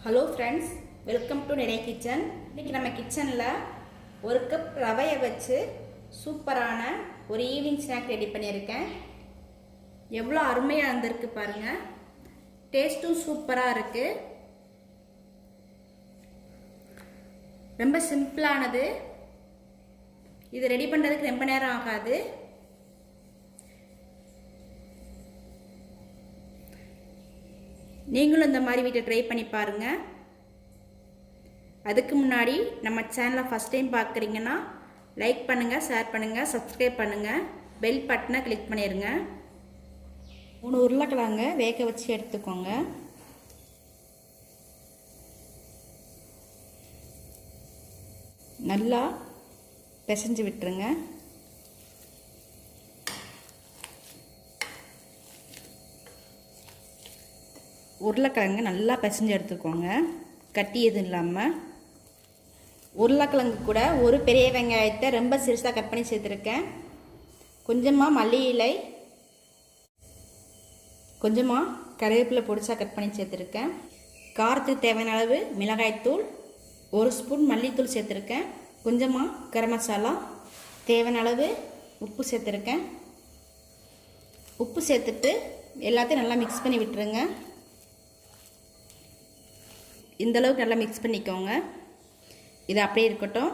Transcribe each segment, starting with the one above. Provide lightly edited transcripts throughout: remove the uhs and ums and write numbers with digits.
Hello friends, welcome to நிறைய kitchen. இன்றைக்கி நம்ம கிச்சனில் ஒரு கப் ரவையை வச்சு சூப்பரான ஒரு ஈவினிங் ஸ்நாக் ரெடி பண்ணியிருக்கேன். எவ்வளோ அருமையாக இருந்திருக்கு பாருங்கள். டேஸ்ட்டும் சூப்பராக இருக்குது. ரொம்ப சிம்பிளானது. இது ரெடி பண்ணுறதுக்கு ரொம்ப நேரம் ஆகாது. நீங்களும் இந்த மாதிரி வீட்டை ட்ரை பண்ணி பாருங்கள். அதுக்கு முன்னாடி நம்ம சேனலை ஃபஸ்ட் டைம் பார்க்குறீங்கன்னா லைக் பண்ணுங்கள், ஷேர் பண்ணுங்கள், சப்ஸ்கிரைப் பண்ணுங்கள், பெல் பட்டனை கிளிக் பண்ணிடுங்க. 3 உருளைக்கிழங்க வேக வச்சு எடுத்துக்கோங்க. நல்லா பிசைஞ்சு விட்டுருங்க. உருளைக்கிழங்கு நல்லா பிசைஞ்சு எடுத்துக்கோங்க, கட்டி எதுவும் இல்லாமல். உருளைக்கிழங்கு கூட ஒரு பெரிய வெங்காயத்தை ரொம்ப சிறுசாக கட் பண்ணி சேர்த்துருக்கேன். கொஞ்சமாக மல்லி இலை, கொஞ்சமாக கருவேப்பிலை பொடிசாக கட் பண்ணி சேர்த்துருக்கேன். காரத்துக்கு தேவையான அளவு மிளகாய்த்தூள், 1 ஸ்பூன் மல்லித்தூள் சேர்த்துருக்கேன். கொஞ்சமாக கரம் மசாலா, தேவையான அளவு உப்பு சேர்த்துருக்கேன். உப்பு சேர்த்துட்டு எல்லாத்தையும் நல்லா மிக்ஸ் பண்ணி விட்டுருங்க. இந்தளவுக்கு நல்லா மிக்ஸ் பண்ணிக்கோங்க. இது அப்படியே இருக்கட்டும்.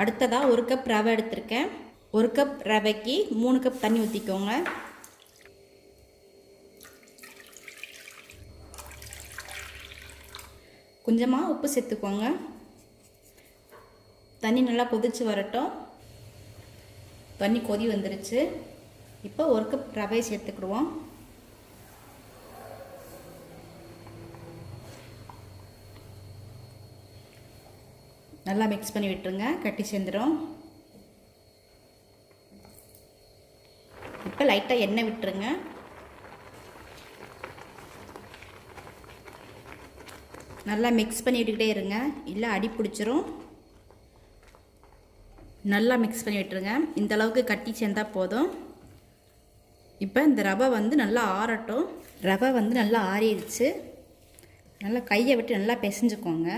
அடுத்ததாக 1 கப் ரவை எடுத்திருக்கேன். 1 கப் ரவைக்கு 3 கப் தண்ணி ஊற்றிக்கோங்க. கொஞ்சமாக உப்பு சேர்த்துக்கோங்க. தண்ணி நல்லா கொதிச்சு வரட்டும். தண்ணி கொதி வந்துருச்சு. இப்போ 1 கப் ரவையை சேர்த்துக்கிடுவோம். நல்லா மிக்ஸ் பண்ணி விட்டுருங்க, கட்டி சேர்ந்துடும். இப்போ லைட்டாக எண்ணெய் விட்டுருங்க. நல்லா மிக்ஸ் பண்ணி விட்டுக்கிட்டே இருங்க, இல்லை அடி பிடிச்சிரும். நல்லா மிக்ஸ் பண்ணி விட்டுருங்க. இந்த அளவுக்கு கட்டி சேர்ந்தால் போதும். இப்போ இந்த ரவை நல்லா ஆறட்டும். ரவை நல்லா ஆறிடுச்சு. நல்லா கையை விட்டு நல்லா பிசைஞ்சுக்கோங்க.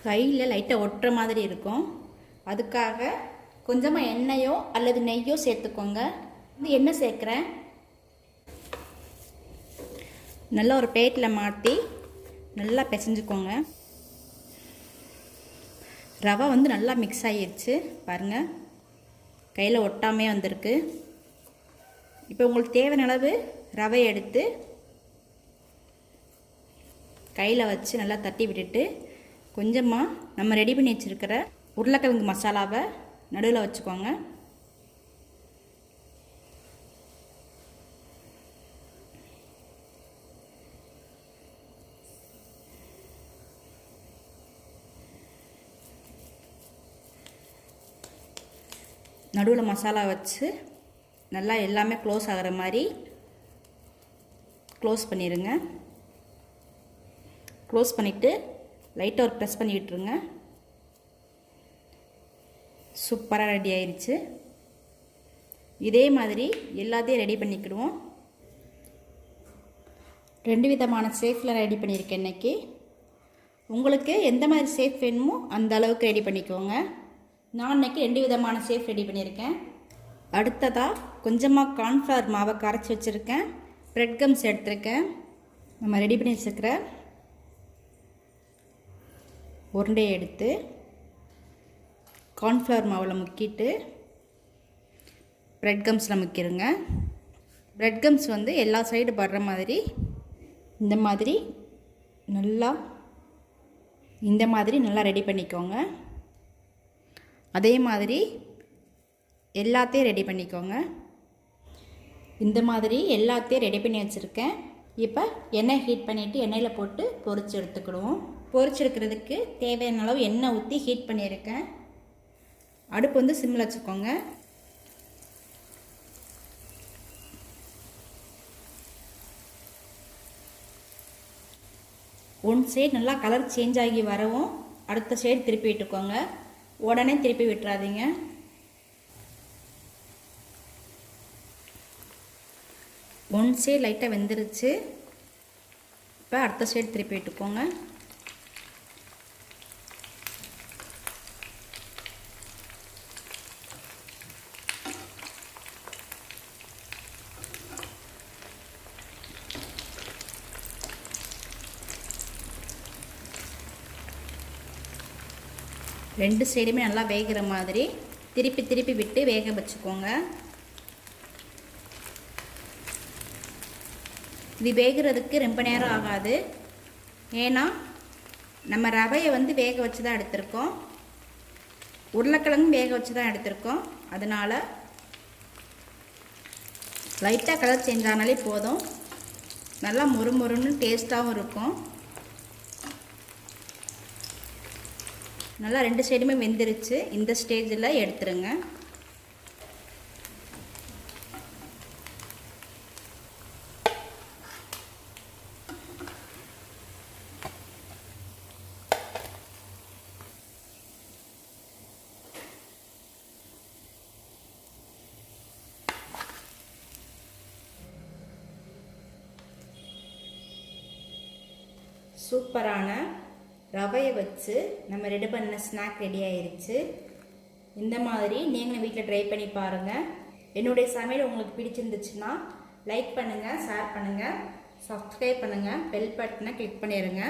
கையில் லைட்டாக ஒட்டுற மாதிரி இருக்கும். அதுக்காக கொஞ்சமாக எண்ணெயோ அல்லது நெய்யோ சேர்த்துக்கோங்க. எண்ணெய் சேர்க்குறேன். நல்லா ஒரு பிளேட்டில் மாற்றி நல்லா பிசைஞ்சுக்கோங்க. ரவை நல்லா மிக்ஸ் ஆகிடுச்சு பாருங்கள், கையில் ஒட்டாமே வந்திருக்கு. இப்போ உங்களுக்கு தேவையான அளவு ரவை எடுத்து கையில் வச்சு நல்லா தட்டி விட்டுட்டு கொஞ்சமாக நம்ம ரெடி பண்ணி வச்சுருக்கிற உருளைக்கிழங்கு மசாலாவை நடுவில் வச்சுக்கோங்க. நடுவில் மசாலா வச்சு நல்லா எல்லாமே க்ளோஸ் ஆகிற மாதிரி க்ளோஸ் பண்ணிடுங்க. க்ளோஸ் பண்ணிவிட்டு லைட்டாக ஒரு ப்ரெஸ் பண்ணி விட்டுருங்க. சூப்பராக ரெடி ஆயிடுச்சு. இதே மாதிரி எல்லாத்தையும் ரெடி பண்ணிக்கிடுவோம். 2 விதமான ஷேப்பில் ரெடி பண்ணியிருக்கேன் இன்றைக்கி. உங்களுக்கு எந்த மாதிரி ஷேப் வேணுமோ அந்த அளவுக்கு ரெடி பண்ணிக்கோங்க. நான் இன்றைக்கி 2 விதமான ஷேப் ரெடி பண்ணியிருக்கேன். அடுத்ததாக கொஞ்சமாக கார்ன்ஃப்ளவர் மாவை கரைச்சி வச்சுருக்கேன். ப்ரெட் கம்ஸ் எடுத்துருக்கேன். நம்ம ரெடி பண்ணி வச்சுருக்கிற உருண்டையை எடுத்து கார்ன்ஃப்ளவர் மாவில் முக்கிட்டு ப்ரெட் கம்ஸில் முக்கிடுங்க. ப்ரெட் கம்ஸ் எல்லா சைடு படுற மாதிரி இந்த மாதிரி நல்லா ரெடி பண்ணிக்கோங்க. அதே மாதிரி எல்லாத்தையும் ரெடி பண்ணிக்கோங்க. இந்த மாதிரி எல்லாத்தையும் ரெடி பண்ணி வச்சுருக்கேன். இப்போ எண்ணெய் ஹீட் பண்ணிவிட்டு எண்ணெயில் போட்டு பொரிச்சு எடுத்துக்கிடுவோம். பொரிச்செடுக்கிறதுக்கு தேவையான அளவு எண்ணெய் ஊற்றி ஹீட் பண்ணியிருக்கேன். அடுப்பு சிம்மில் வச்சுக்கோங்க. ஒன் சைடு நல்லா கலர் சேஞ்ச் ஆகி வரவும் அடுத்த சைடு திருப்பி விட்டுக்கோங்க. உடனே திருப்பி விட்டுறாதீங்க. ஒன் சைடு லைட்டாக வெந்துருச்சு. இப்போ அடுத்த சைடு திருப்பி விட்டுக்கோங்க. ரெண்டு சைடுமே நல்லா வேகிற மாதிரி திருப்பி திருப்பி விட்டு வேக வச்சுக்கோங்க. இது வேகிறதுக்கு ரொம்ப நேரம் ஆகாது. ஏன்னா நம்ம ரவையை வந்து வேக வச்சு தான் எடுத்திருக்கோம், உருளைக்கிழங்கும் வேக வச்சு தான் எடுத்திருக்கோம். அதனால் லைட்டாக கலர் சேஞ்ச் ஆனாலே போதும். நல்லா மொறுமொறுன்னு டேஸ்ட்டாகவும் இருக்கும். நல்லா ரெண்டு சைடுமே வெந்துருச்சு. இந்த ஸ்டேஜில் எடுத்துருங்க. சூப்பரான ரவையை வச்சு நம்ம ரெடி பண்ண ஸ்நாக் ரெடி ஆயிருச்சு. இந்த மாதிரி நீங்களும் வீட்டில் ட்ரை பண்ணி பாருங்கள். என்னுடைய சமையல் உங்களுக்கு பிடிச்சிருந்துச்சுன்னா லைக் பண்ணுங்கள், ஷேர் பண்ணுங்கள், சப்ஸ்கிரைப் பண்ணுங்கள், பெல் பட்டனை கிளிக் பண்ணிடுங்க.